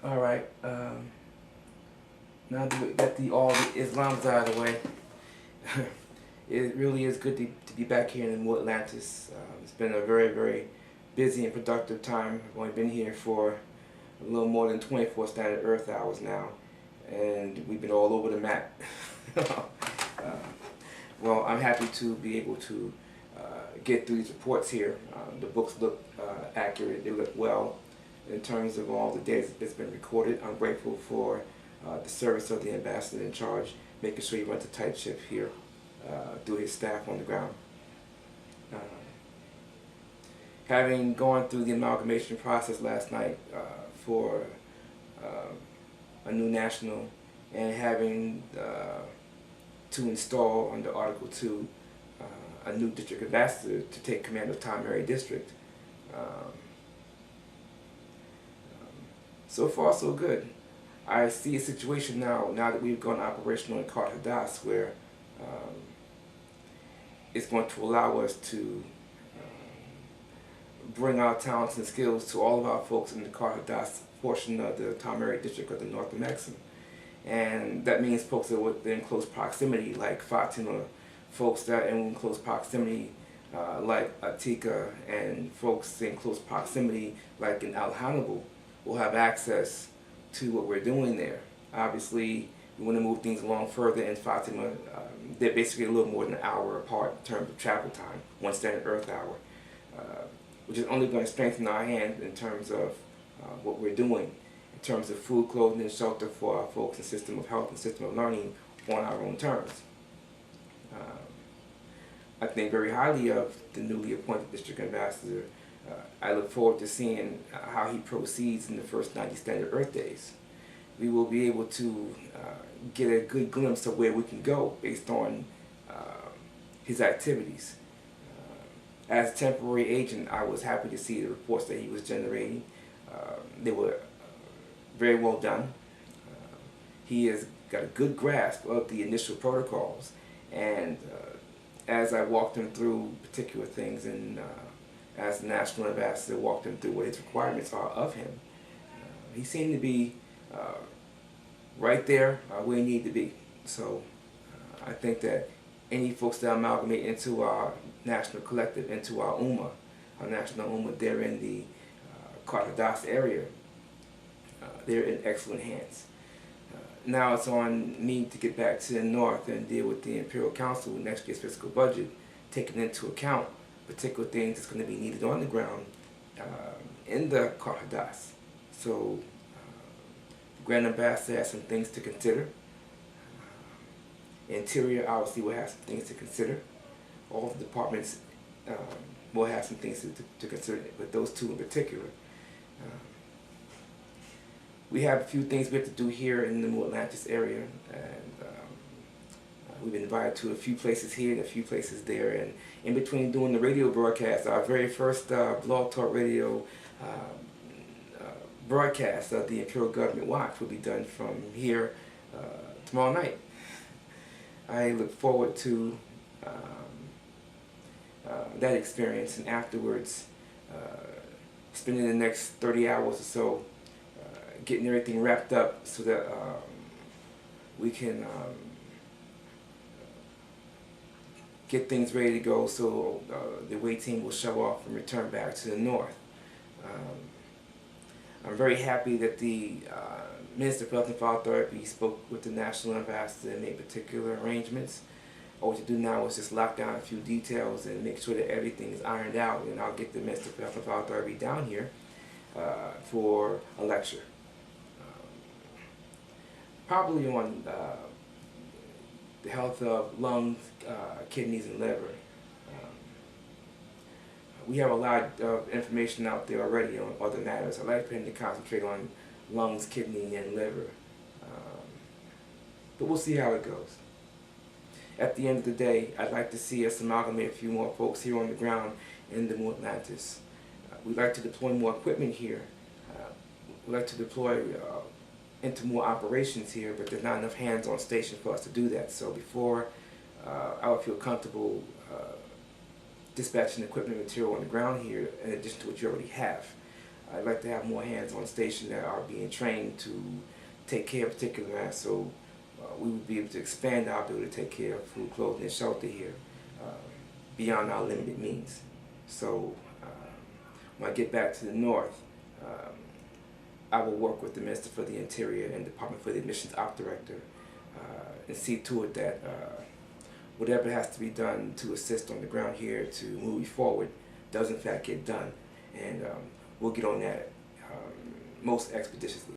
All right. Now that we got all the Islams out of the way, it really is good to be back here in Mu-Atlantis. It's been a very busy and productive time. I've only been here for a little more than 24 standard Earth hours now, and we've been all over the map. Well, I'm happy to be able to get through these reports here. The books look accurate, they look well in terms of all the data that's been recorded. I'm grateful for the service of the ambassador in charge, making sure he runs a tight ship here through his staff on the ground. Having gone through the amalgamation process last night for a new national, and having to install under Article 2 a new district ambassador to take command of Tom Mary District. So far so good. I see a situation now that we've gone operational in Cartadas, where it's going to allow us to bring our talents and skills to all of our folks in the Cartadas portion of the Tom Mary District of the North-Amexem. And that means folks that are within close proximity, like Fatima, folks that are in close proximity, like Atika, and folks in close proximity, like in Al-Hannibal, will have access to what we're doing there. Obviously, we want to move things along further in Fatima. They're basically a little more than an hour apart in terms of travel time, one standard Earth hour, which is only going to strengthen our hand in terms of what we're doing, in terms of food, clothing, and shelter for our folks, and system of health and system of learning on our own terms. I think very highly of the newly appointed district ambassador. I look forward to seeing how he proceeds in the first 90 standard Earth days. We will be able to get a good glimpse of where we can go based on his activities. As a temporary agent, I was happy to see the reports that he was generating. They were very well done. He has got a good grasp of the initial protocols, and as I walked him through particular things, and as the national ambassador walked him through what his requirements are of him, he seemed to be right there where he needed to be. So I think that any folks that amalgamate into our national collective, into our Ummah, our national Ummah, they're in the Cartadas area. They're in excellent hands. Now it's on me to get back to the north and deal with the Imperial Council with next year's fiscal budget, taking into account particular things that's going to be needed on the ground in the Cartadas. So the Grand Ambassador has some things to consider. Interior obviously will have some things to consider. All the departments will have some things to consider, but those two in particular. We have a few things we have to do here in the Mu-Atlantis area, and we've been invited to a few places here and a few places there. And in between doing the radio broadcast, our very first Blog Talk Radio broadcast of the Imperial Government Watch will be done from here tomorrow night. I look forward to that experience, and afterwards spending the next 30 hours or so getting everything wrapped up so that we can get things ready to go, so the away team will show off and return back to the north. I'm very happy that the Minister for Health and Fire Therapy spoke with the National Ambassador and made particular arrangements. All we have to do now is just lock down a few details and make sure that everything is ironed out, and I'll get the Minister for Health and Fire Therapy down here for a lecture. Probably on the health of lungs, kidneys, and liver. We have a lot of information out there already on other matters. I'd like for him to concentrate on lungs, kidney, and liver. But we'll see how it goes. At the end of the day, I'd like to see us amalgamate a few more folks here on the ground in the Mu-Atlantis. We'd like to deploy more equipment here. We'd like to deploy into more operations here, but there's not enough hands on station for us to do that. So before I would feel comfortable dispatching equipment and material on the ground here, in addition to what you already have, I'd like to have more hands on station that are being trained to take care of particular matters, so we would be able to expand our ability to take care of food, clothing, and shelter here beyond our limited means. So when I get back to the North, I will work with the Minister for the Interior and Department for the Admissions Op Director and see to it that whatever has to be done to assist on the ground here to move it forward does in fact get done. And we'll get on that most expeditiously.